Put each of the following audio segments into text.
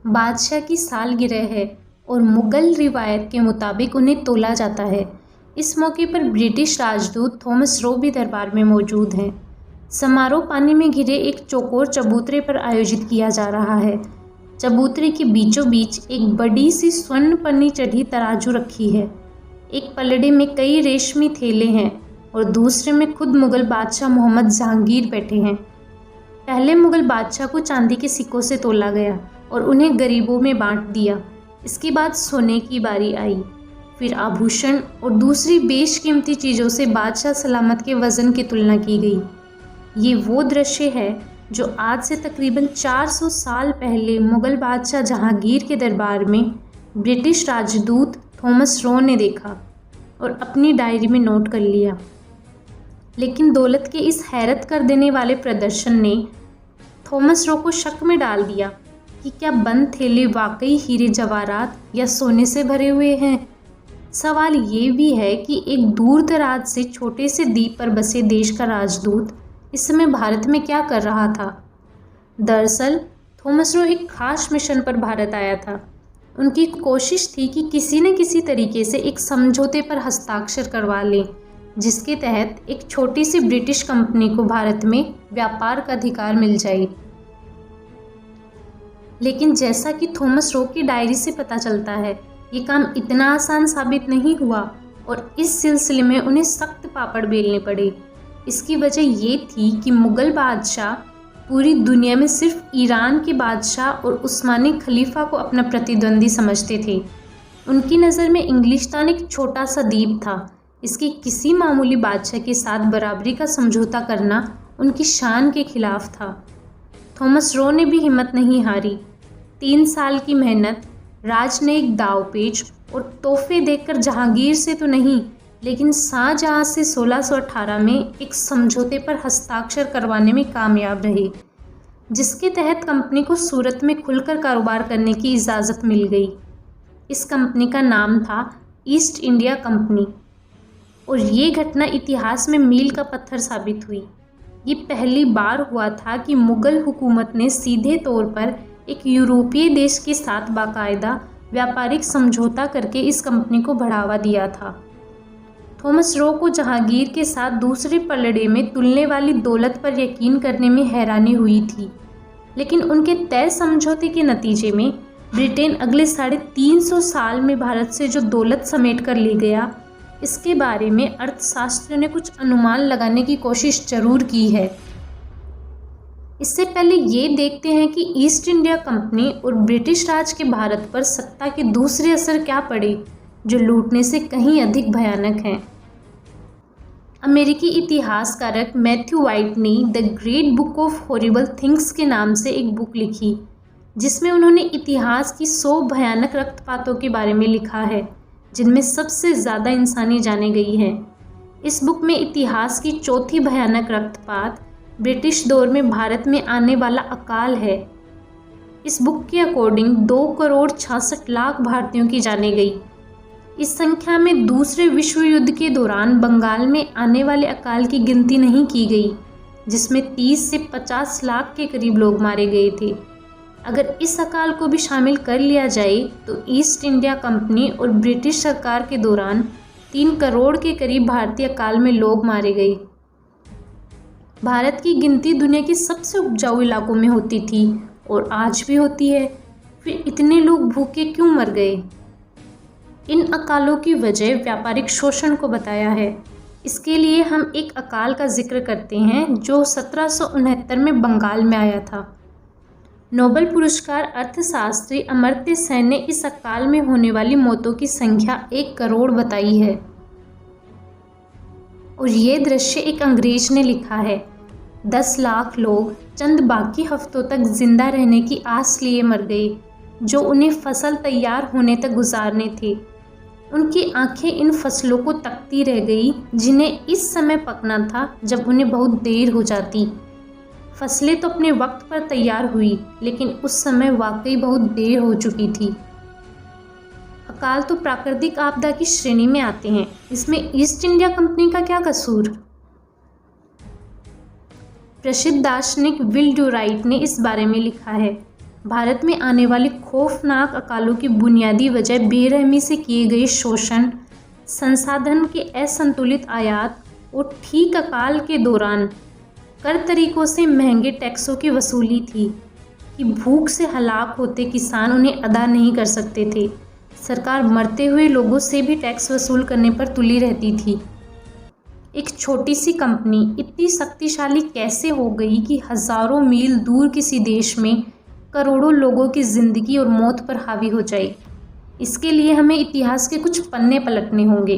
बादशाह की सालगिरह है और मुगल रिवायत के मुताबिक उन्हें तोला जाता है। इस मौके पर ब्रिटिश राजदूत थॉमस रो भी दरबार में मौजूद हैं। समारोह पानी में घिरे एक चौकोर चबूतरे पर आयोजित किया जा रहा है। चबूतरे के बीचों बीच एक बड़ी सी स्वर्ण पन्नी चढ़ी तराजू रखी है। एक पलड़े में कई रेशमी थैले हैं और दूसरे में खुद मुगल बादशाह मोहम्मद जहांगीर बैठे हैं। पहले मुगल बादशाह को चांदी के सिक्कों से तोला गया और उन्हें गरीबों में बांट दिया। इसके बाद सोने की बारी आई, फिर आभूषण और दूसरी बेशकीमती चीज़ों से बादशाह सलामत के वज़न की तुलना की गई। ये वो दृश्य है जो आज से तकरीबन 400 साल पहले मुगल बादशाह जहांगीर के दरबार में ब्रिटिश राजदूत थॉमस रो ने देखा और अपनी डायरी में नोट कर लिया। लेकिन दौलत के इस हैरत कर देने वाले प्रदर्शन ने थॉमस रो को शक में डाल दिया कि क्या बंद थैले वाकई हीरे जवाहरात या सोने से भरे हुए हैं। सवाल ये भी है कि एक दूर दराज से छोटे से द्वीप पर बसे देश का राजदूत इस समय भारत में क्या कर रहा था। दरअसल थॉमस रो एक खास मिशन पर भारत आया था। उनकी कोशिश थी कि किसी न किसी तरीके से एक समझौते पर हस्ताक्षर करवा लें, जिसके तहत एक छोटी सी ब्रिटिश कंपनी को भारत में व्यापार का अधिकार मिल जाए। लेकिन जैसा कि थॉमस रो की डायरी से पता चलता है, ये काम इतना आसान साबित नहीं हुआ और इस सिलसिले में उन्हें सख्त पापड़ बेलने पड़े। इसकी वजह ये थी कि मुगल बादशाह पूरी दुनिया में सिर्फ ईरान के बादशाह और उस्मानी खलीफा को अपना प्रतिद्वंदी समझते थे। उनकी नज़र में इंग्लिस्तान एक छोटा सा द्वीप था। इसके किसी मामूली बादशाह के साथ बराबरी का समझौता करना उनकी शान के खिलाफ था। थॉमस रो ने भी हिम्मत नहीं हारी। 3 साल की मेहनत, राजनयिक दावपेच और तोहफे देकर जहांगीर से तो नहीं, लेकिन शाहजहां से 1618 में एक समझौते पर हस्ताक्षर करवाने में कामयाब रहे, जिसके तहत कंपनी को सूरत में खुलकर कारोबार करने की इजाज़त मिल गई। इस कंपनी का नाम था ईस्ट इंडिया कंपनी और ये घटना इतिहास में मील का पत्थर साबित हुई। ये पहली बार हुआ था कि मुगल हुकूमत ने सीधे तौर पर एक यूरोपीय देश के साथ बाकायदा व्यापारिक समझौता करके इस कंपनी को बढ़ावा दिया था। थॉमस रो को जहांगीर के साथ दूसरे पलड़े में तुलने वाली दौलत पर यकीन करने में हैरानी हुई थी, लेकिन उनके तय समझौते के नतीजे में ब्रिटेन अगले 350 साल में भारत से जो दौलत समेट कर ले गया, इसके बारे में अर्थशास्त्रियों ने कुछ अनुमान लगाने की कोशिश जरूर की है। इससे पहले ये देखते हैं कि ईस्ट इंडिया कंपनी और ब्रिटिश राज के भारत पर सत्ता के दूसरे असर क्या पड़े, जो लूटने से कहीं अधिक भयानक हैं। अमेरिकी इतिहासकारक मैथ्यू वाइट ने the great book of horrible things के नाम से एक बुक लिखी, जिसमें उन्होंने इतिहास की 100 भयानक रक्तपातों के बारे में लिखा है, जिनमें सबसे ज़्यादा इंसानी जाने गई हैं। इस बुक में इतिहास की चौथी भयानक रक्तपात ब्रिटिश दौर में भारत में आने वाला अकाल है। इस बुक के अकॉर्डिंग 2,66,00,000 भारतीयों की जाने गई। इस संख्या में दूसरे विश्व युद्ध के दौरान बंगाल में आने वाले अकाल की गिनती नहीं की गई, जिसमें 30 से 50 लाख के करीब लोग मारे गए थे। अगर इस अकाल को भी शामिल कर लिया जाए तो ईस्ट इंडिया कंपनी और ब्रिटिश सरकार के दौरान 3 करोड़ के करीब भारतीय अकाल में लोग मारे गए। भारत की गिनती दुनिया के सबसे उपजाऊ इलाकों में होती थी और आज भी होती है, फिर इतने लोग भूखे क्यों मर गए? इन अकालों की वजह व्यापारिक शोषण को बताया है। इसके लिए हम एक अकाल का जिक्र करते हैं जो 1769 में बंगाल में आया था। नोबेल पुरस्कार अर्थशास्त्री अमर्त्य सेन ने इस अकाल में होने वाली मौतों की संख्या 1 करोड़ बताई है। और ये दृश्य एक अंग्रेज ने लिखा है। 10 लाख लोग चंद बाकी हफ्तों तक जिंदा रहने की आस लिए मर गए, जो उन्हें फसल तैयार होने तक गुजारने थे। उनकी आंखें इन फसलों को तकती रह गई, जिन्हें इस समय पकना था जब उन्हें बहुत देर हो जाती। फसलें तो अपने वक्त पर तैयार हुई, लेकिन उस समय वाकई बहुत देर हो चुकी थी। अकाल तो प्राकृतिक आपदा की श्रेणी में आते हैं, इसमें ईस्ट इंडिया कंपनी का क्या कसूर? प्रसिद्ध दार्शनिक विल ड्यूराइट ने इस बारे में लिखा है, भारत में आने वाले खौफनाक अकालों की बुनियादी वजह बेरहमी से किए गए शोषण, संसाधन के असंतुलित आयात और ठीक अकाल के दौरान कर तरीकों से महंगे टैक्सों की वसूली थी कि भूख से हलाक होते किसान उन्हें अदा नहीं कर सकते थे। सरकार मरते हुए लोगों से भी टैक्स वसूल करने पर तुली रहती थी। एक छोटी सी कंपनी इतनी शक्तिशाली कैसे हो गई कि हजारों मील दूर किसी देश में करोड़ों लोगों की जिंदगी और मौत पर हावी हो जाए? इसके लिए हमें इतिहास के कुछ पन्ने पलटने होंगे।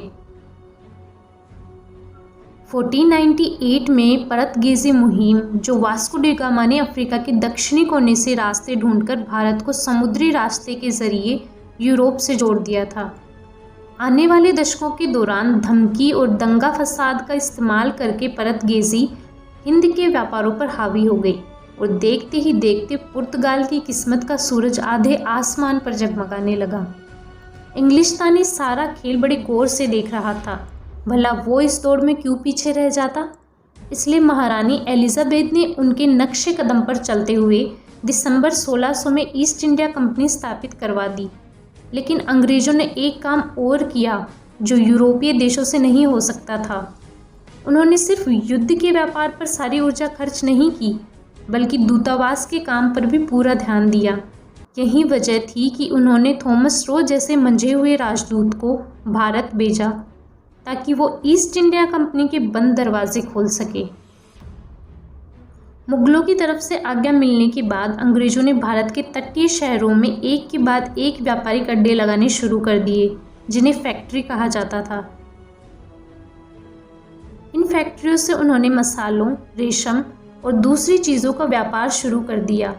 1498 में पर्तगीजी मुहिम, जो वास्को डी गामा ने अफ्रीका के दक्षिणी कोने से रास्ते ढूंढकर भारत को समुद्री रास्ते के जरिए यूरोप से जोड़ दिया था। आने वाले दशकों के दौरान धमकी और दंगा फसाद का इस्तेमाल करके पर्तगीजी हिंद के व्यापारों पर हावी हो गई और देखते ही देखते पुर्तगाल की किस्मत का सूरज आधे आसमान पर जगमगाने लगा। इंग्लिशतानी सारा खेल बड़े गौर से देख रहा था, भला वो इस दौड़ में क्यों पीछे रह जाता। इसलिए महारानी एलिजाबेथ ने उनके नक्शे कदम पर चलते हुए दिसंबर 1600 में ईस्ट इंडिया कंपनी स्थापित करवा दी। लेकिन अंग्रेजों ने एक काम और किया जो यूरोपीय देशों से नहीं हो सकता था। उन्होंने सिर्फ युद्ध के व्यापार पर सारी ऊर्जा खर्च नहीं की, बल्कि दूतावास के काम पर भी पूरा ध्यान दिया। यही वजह थी कि उन्होंने थॉमस रो जैसे मंझे हुए राजदूत को भारत भेजा ताकि वो ईस्ट इंडिया कंपनी के बंद दरवाजे खोल सके। मुगलों की तरफ से आज्ञा मिलने के बाद अंग्रेजों ने भारत के तटीय शहरों में एक के बाद एक व्यापारिक अड्डे लगाने शुरू कर दिए, जिन्हें फैक्ट्री कहा जाता था। इन फैक्ट्रियों से उन्होंने मसालों, रेशम और दूसरी चीज़ों का व्यापार शुरू कर दिया,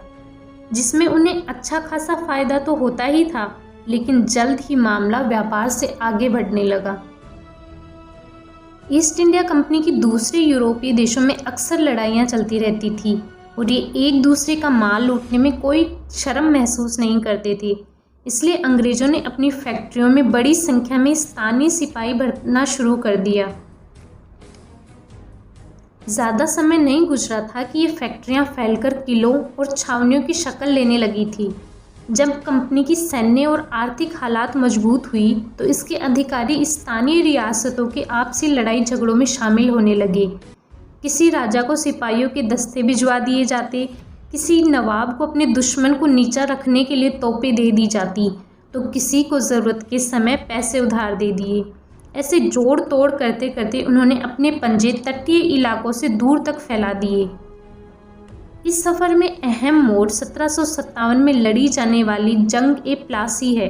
जिसमें उन्हें अच्छा खासा फायदा तो होता ही था, लेकिन जल्द ही मामला व्यापार से आगे बढ़ने लगा। ईस्ट इंडिया कंपनी की दूसरे यूरोपीय देशों में अक्सर लड़ाइयाँ चलती रहती थी और ये एक दूसरे का माल लूटने में कोई शर्म महसूस नहीं करते थे। इसलिए अंग्रेजों ने अपनी फैक्ट्रियों में बड़ी संख्या में स्थानीय सिपाही भरना शुरू कर दिया। ज़्यादा समय नहीं गुजरा था कि ये फैक्ट्रियाँ फैलकर किलों और छावनियों की शक्ल लेने लगी थी। जब कंपनी की सैन्य और आर्थिक हालात मजबूत हुई तो इसके अधिकारी स्थानीय रियासतों के आपसी लड़ाई झगड़ों में शामिल होने लगे। किसी राजा को सिपाहियों के दस्ते भिजवा दिए जाते, किसी नवाब को अपने दुश्मन को नीचा रखने के लिए तोपें दे दी जाती, तो किसी को ज़रूरत के समय पैसे उधार दे दिए। ऐसे जोड़ तोड़ करते करते उन्होंने अपने पंजे तटीय इलाकों से दूर तक फैला दिए। इस सफ़र में अहम मोड़ 1757 में लड़ी जाने वाली जंग ए प्लासी है।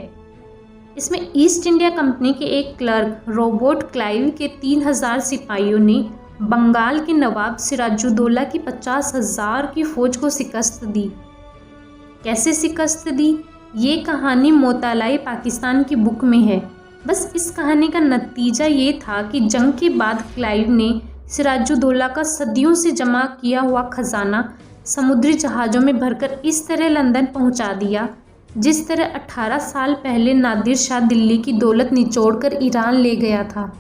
इसमें ईस्ट इंडिया कंपनी के एक क्लर्क रॉबर्ट क्लाइव के 3000 सिपाहियों ने बंगाल के नवाब सिराजुद्दौला की 50,000 की फौज को शिकस्त दी। कैसे शिकस्त दी, ये कहानी मोतालाई पाकिस्तान की बुक में है। बस इस कहानी का नतीजा ये था कि जंग के बाद क्लाइव ने सिराजुद्दौला का सदियों से जमा किया हुआ खजाना समुद्री जहाज़ों में भरकर इस तरह लंदन पहुंचा दिया, जिस तरह 18 साल पहले नादिर शाह दिल्ली की दौलत निचोड़कर ईरान ले गया था।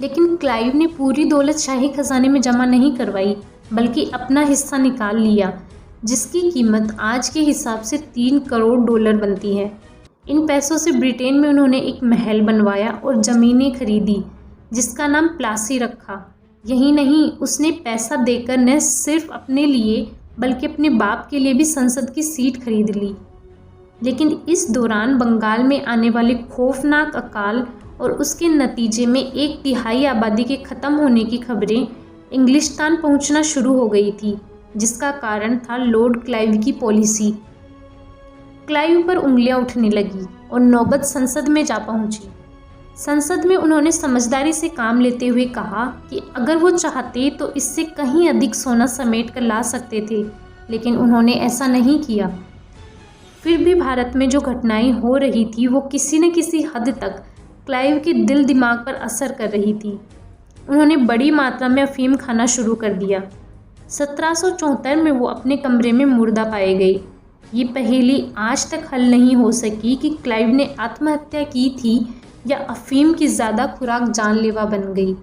लेकिन क्लाइव ने पूरी दौलत शाही खजाने में जमा नहीं करवाई, बल्कि अपना हिस्सा निकाल लिया, जिसकी कीमत आज के हिसाब से 3 करोड़ डॉलर बनती है। इन पैसों से ब्रिटेन में उन्होंने एक महल बनवाया और ज़मीनें खरीदी, जिसका नाम प्लासी रखा। यही नहीं, उसने पैसा देकर न सिर्फ अपने लिए बल्कि अपने बाप के लिए भी संसद की सीट खरीद ली। लेकिन इस दौरान बंगाल में आने वाले खौफनाक अकाल और उसके नतीजे में 1/3 आबादी के ख़त्म होने की खबरें इंग्लिस्तान पहुंचना शुरू हो गई थी, जिसका कारण था लॉर्ड क्लाइव की पॉलिसी। क्लाइव पर उंगलियां उठने लगी और नौबत संसद में जा पहुंची। संसद में उन्होंने समझदारी से काम लेते हुए कहा कि अगर वो चाहते तो इससे कहीं अधिक सोना समेट कर ला सकते थे, लेकिन उन्होंने ऐसा नहीं किया। फिर भी भारत में जो घटनाएं हो रही थी वो किसी न किसी हद तक क्लाइव के दिल दिमाग पर असर कर रही थी। उन्होंने बड़ी मात्रा में अफीम खाना शुरू कर दिया। 1774 में वो अपने कमरे में मुर्दा पाए गए। ये पहेली आज तक हल नहीं हो सकी कि क्लाइव ने आत्महत्या की थी या अफीम की ज़्यादा खुराक जानलेवा बन गई।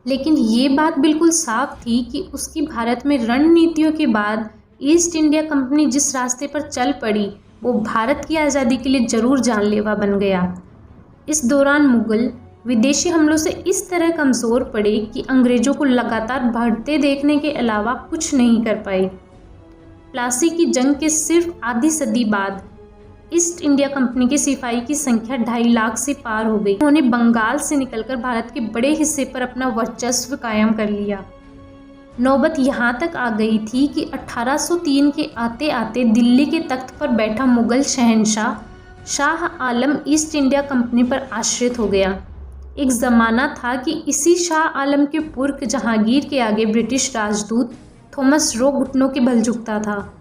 लेकिन ये बात बिल्कुल साफ थी कि उसकी भारत में रणनीतियों के बाद ईस्ट इंडिया कंपनी जिस रास्ते पर चल पड़ी वो भारत की आज़ादी के लिए जरूर जानलेवा बन गया। इस दौरान मुगल विदेशी हमलों से इस तरह कमज़ोर पड़े कि अंग्रेज़ों को लगातार बढ़ते देखने के अलावा कुछ नहीं कर पाए। प्लासी की जंग के सिर्फ आधी सदी बाद ईस्ट इंडिया कंपनी के सिपाही की संख्या 2.5 लाख से पार हो गई। उन्होंने बंगाल से निकलकर भारत के बड़े हिस्से पर अपना वर्चस्व कायम कर लिया। नौबत यहाँ तक आ गई थी कि 1803 के आते आते दिल्ली के तख्त पर बैठा मुगल शहंशाह Shah Alam east India company पर आश्रित हो गया। एक ज़माना था कि इसी शाह आलम के पुर्ख जहांगीर के आगे ब्रिटिश राजदूत थॉमस रो घुटनों के बल झुकता था।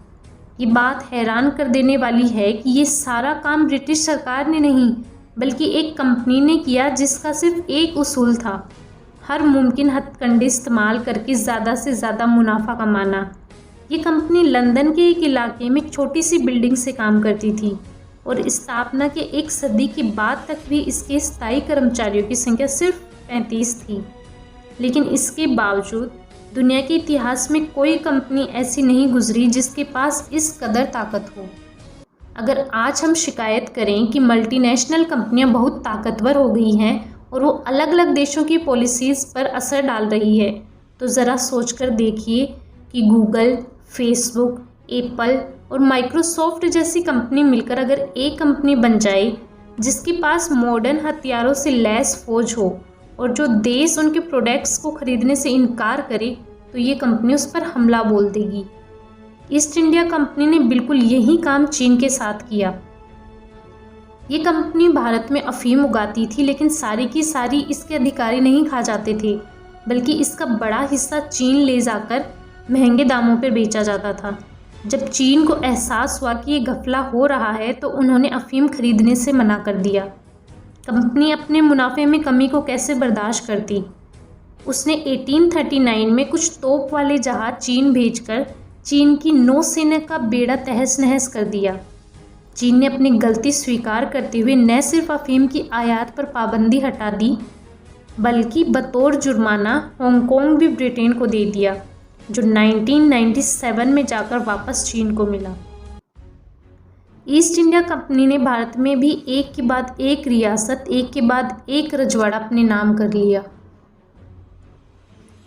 ये बात हैरान कर देने वाली है कि ये सारा काम ब्रिटिश सरकार ने नहीं बल्कि एक कंपनी ने किया जिसका सिर्फ एक उसूल था, हर मुमकिन हथकंडे इस्तेमाल करके ज़्यादा से ज़्यादा मुनाफा कमाना। ये कंपनी लंदन के एक इलाके में एक छोटी सी बिल्डिंग से काम करती थी और स्थापना के एक सदी के बाद तक भी इसके स्थायी कर्मचारियों की संख्या सिर्फ 35 थी। लेकिन इसके बावजूद दुनिया के इतिहास में कोई कंपनी ऐसी नहीं गुजरी जिसके पास इस कदर ताकत हो। अगर आज हम शिकायत करें कि मल्टीनेशनल कंपनियां बहुत ताकतवर हो गई हैं और वो अलग अलग देशों की पॉलिसीज़ पर असर डाल रही है, तो ज़रा सोचकर देखिए कि गूगल, फेसबुक, एप्पल और माइक्रोसॉफ्ट जैसी कंपनी मिलकर अगर एक कंपनी बन जाए जिसके पास मॉडर्न हथियारों से लैस फौज हो और जो देश उनके प्रोडक्ट्स को खरीदने से इनकार करे तो ये कंपनी उस पर हमला बोल देगी। ईस्ट इंडिया कंपनी ने बिल्कुल यही काम चीन के साथ किया। ये कंपनी भारत में अफीम उगाती थी, लेकिन सारी की सारी इसके अधिकारी नहीं खा जाते थे, बल्कि इसका बड़ा हिस्सा चीन ले जाकर महंगे दामों पर बेचा जाता था। जब चीन को एहसास हुआ कि ये घपला हो रहा है तो उन्होंने अफीम खरीदने से मना कर दिया। कंपनी अपने मुनाफे में कमी को कैसे बर्दाश्त करती। उसने 1839 में कुछ तोप वाले जहाज चीन भेजकर चीन की नौसेना का बेड़ा तहस नहस कर दिया। चीन ने अपनी गलती स्वीकार करते हुए न सिर्फ अफीम की आयात पर पाबंदी हटा दी बल्कि बतौर जुर्माना हांगकांग भी ब्रिटेन को दे दिया, जो 1997 में जाकर वापस चीन को मिला। ईस्ट इंडिया कंपनी ने भारत में भी एक के बाद एक रियासत, एक के बाद एक रजवाड़ा अपने नाम कर लिया।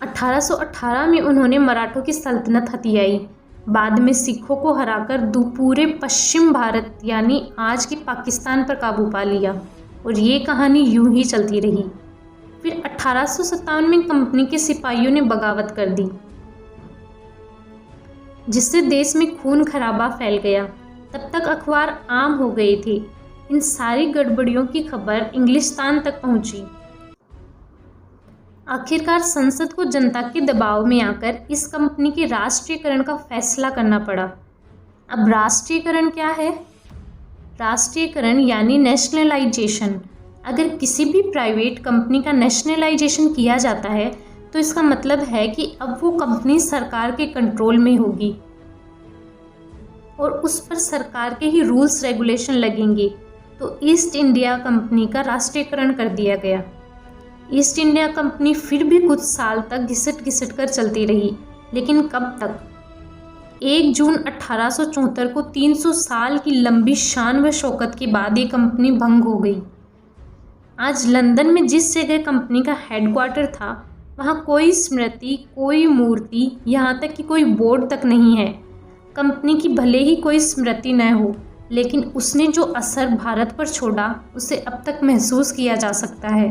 1818 में उन्होंने मराठों की सल्तनत हथियाई, बाद में सिखों को हराकर पूरे पश्चिम भारत यानी आज के पाकिस्तान पर काबू पा लिया और ये कहानी यूं ही चलती रही। फिर 1857 में कंपनी के सिपाहियों ने बगावत कर दी, जिससे देश में खून खराबा फैल गया। तब तक अखबार आम हो गए थे। इन सारी गड़बड़ियों की खबर इंग्लिस्तान तक पहुंची। आखिरकार संसद को जनता के दबाव में आकर इस कंपनी के राष्ट्रीयकरण का फैसला करना पड़ा। अब राष्ट्रीयकरण क्या है? राष्ट्रीयकरण यानी नेशनलाइजेशन। अगर किसी भी प्राइवेट कंपनी का नेशनलाइजेशन किया जाता है तो इसका मतलब है कि अब वो कंपनी सरकार के कंट्रोल में होगी और उस पर सरकार के ही रूल्स रेगुलेशन लगेंगे। तो ईस्ट इंडिया कंपनी का राष्ट्रीयकरण कर दिया गया। ईस्ट इंडिया कंपनी फिर भी कुछ साल तक घिसट कर चलती रही, लेकिन कब तक? 1 जून 1874 को 300 साल की लंबी शान व शौकत के बाद ये कंपनी भंग हो गई। आज लंदन में जिस जगह कंपनी का हेडक्वार्टर था वहाँ कोई स्मृति, कोई मूर्ति, यहाँ तक कि कोई बोर्ड तक नहीं है। कंपनी की भले ही कोई स्मृति न हो, लेकिन उसने जो असर भारत पर छोड़ा उसे अब तक महसूस किया जा सकता है।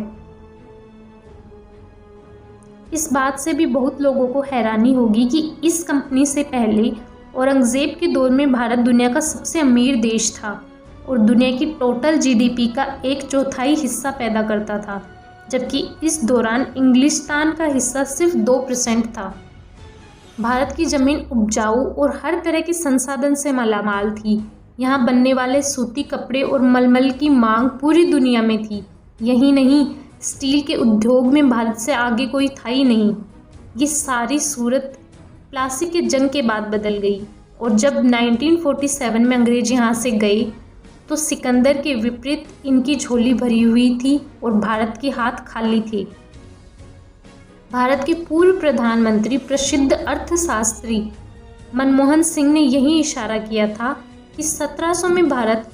इस बात से भी बहुत लोगों को हैरानी होगी कि इस कंपनी से पहले औरंगज़ेब के दौर में भारत दुनिया का सबसे अमीर देश था और दुनिया की टोटल जीडीपी का 1/4 हिस्सा पैदा करता था, जबकि इस दौरान इंग्लिस्तान का हिस्सा सिर्फ 2% था। भारत की ज़मीन उपजाऊ और हर तरह के संसाधन से मालामाल थी। यहाँ बनने वाले सूती कपड़े और मलमल की मांग पूरी दुनिया में थी। यही नहीं, स्टील के उद्योग में भारत से आगे कोई था ही नहीं। ये सारी सूरत प्लासी के जंग के बाद बदल गई और जब 1947 में अंग्रेज यहाँ से गए तो सिकंदर के विपरीत इनकी झोली भरी हुई थी और भारत के हाथ खाली थे। भारत के पूर्व प्रधानमंत्री प्रसिद्ध अर्थशास्त्री मनमोहन सिंह ने यही इशारा किया था कि 1700 में भारत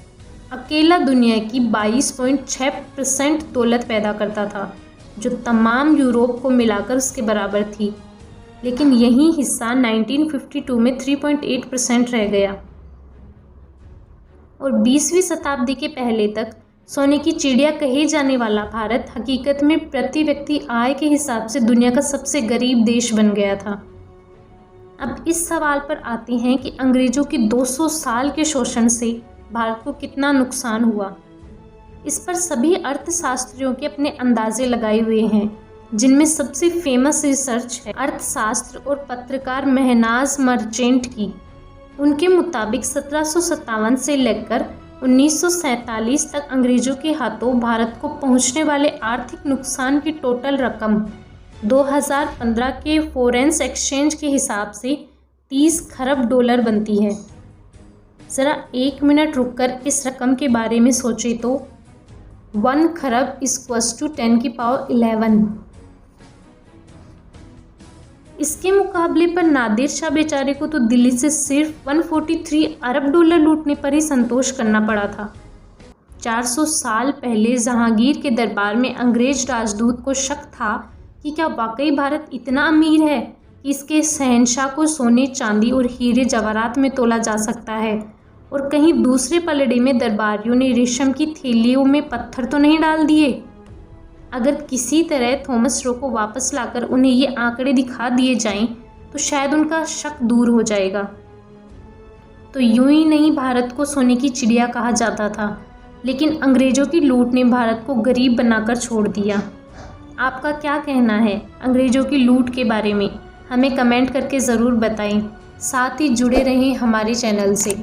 अकेला दुनिया की 22.6% दौलत पैदा करता था, जो तमाम यूरोप को मिलाकर उसके बराबर थी। लेकिन यही हिस्सा 1952 में 3.8% रह गया और 20वीं शताब्दी के पहले तक सोने की चिड़िया कहे जाने वाला भारत हकीकत में प्रति व्यक्ति आय के हिसाब से दुनिया का सबसे गरीब देश बन गया था। अब इस सवाल पर आते हैं कि अंग्रेजों के 200 साल के शोषण से भारत को कितना नुकसान हुआ। इस पर सभी अर्थशास्त्रियों के अपने अंदाजे लगाए हुए हैं, जिनमें सबसे फेमस रिसर्च है अर्थशास्त्र और पत्रकार महनाज मर्चेंट की। उनके मुताबिक 1757 से लेकर 1947 तक अंग्रेजों के हाथों भारत को पहुंचने वाले आर्थिक नुकसान की टोटल रकम 2015 के फॉरेन एक्सचेंज के हिसाब से 30 खरब डॉलर बनती है। ज़रा 1 मिनट रुककर इस रकम के बारे में सोचें तो 1 खरब = 10 की पावर 11। इसके मुकाबले पर नादिर शाह बेचारे को तो दिल्ली से सिर्फ 143 अरब डॉलर लूटने पर ही संतोष करना पड़ा था। 400 साल पहले जहांगीर के दरबार में अंग्रेज राजदूत को शक था कि क्या वाकई भारत इतना अमीर है कि इसके शहंशाह को सोने, चांदी और हीरे जवाहरात में तोला जा सकता है, और कहीं दूसरे पलड़े में दरबारियों ने रेशम की थैलियों में पत्थर तो नहीं डाल दिए। अगर किसी तरह थॉमस रो को वापस लाकर उन्हें ये आंकड़े दिखा दिए जाएं तो शायद उनका शक दूर हो जाएगा। तो यूं ही नहीं भारत को सोने की चिड़िया कहा जाता था, लेकिन अंग्रेज़ों की लूट ने भारत को गरीब बनाकर छोड़ दिया। आपका क्या कहना है अंग्रेज़ों की लूट के बारे में? हमें कमेंट करके ज़रूर बताएं। साथ ही जुड़े रहें हमारे चैनल से।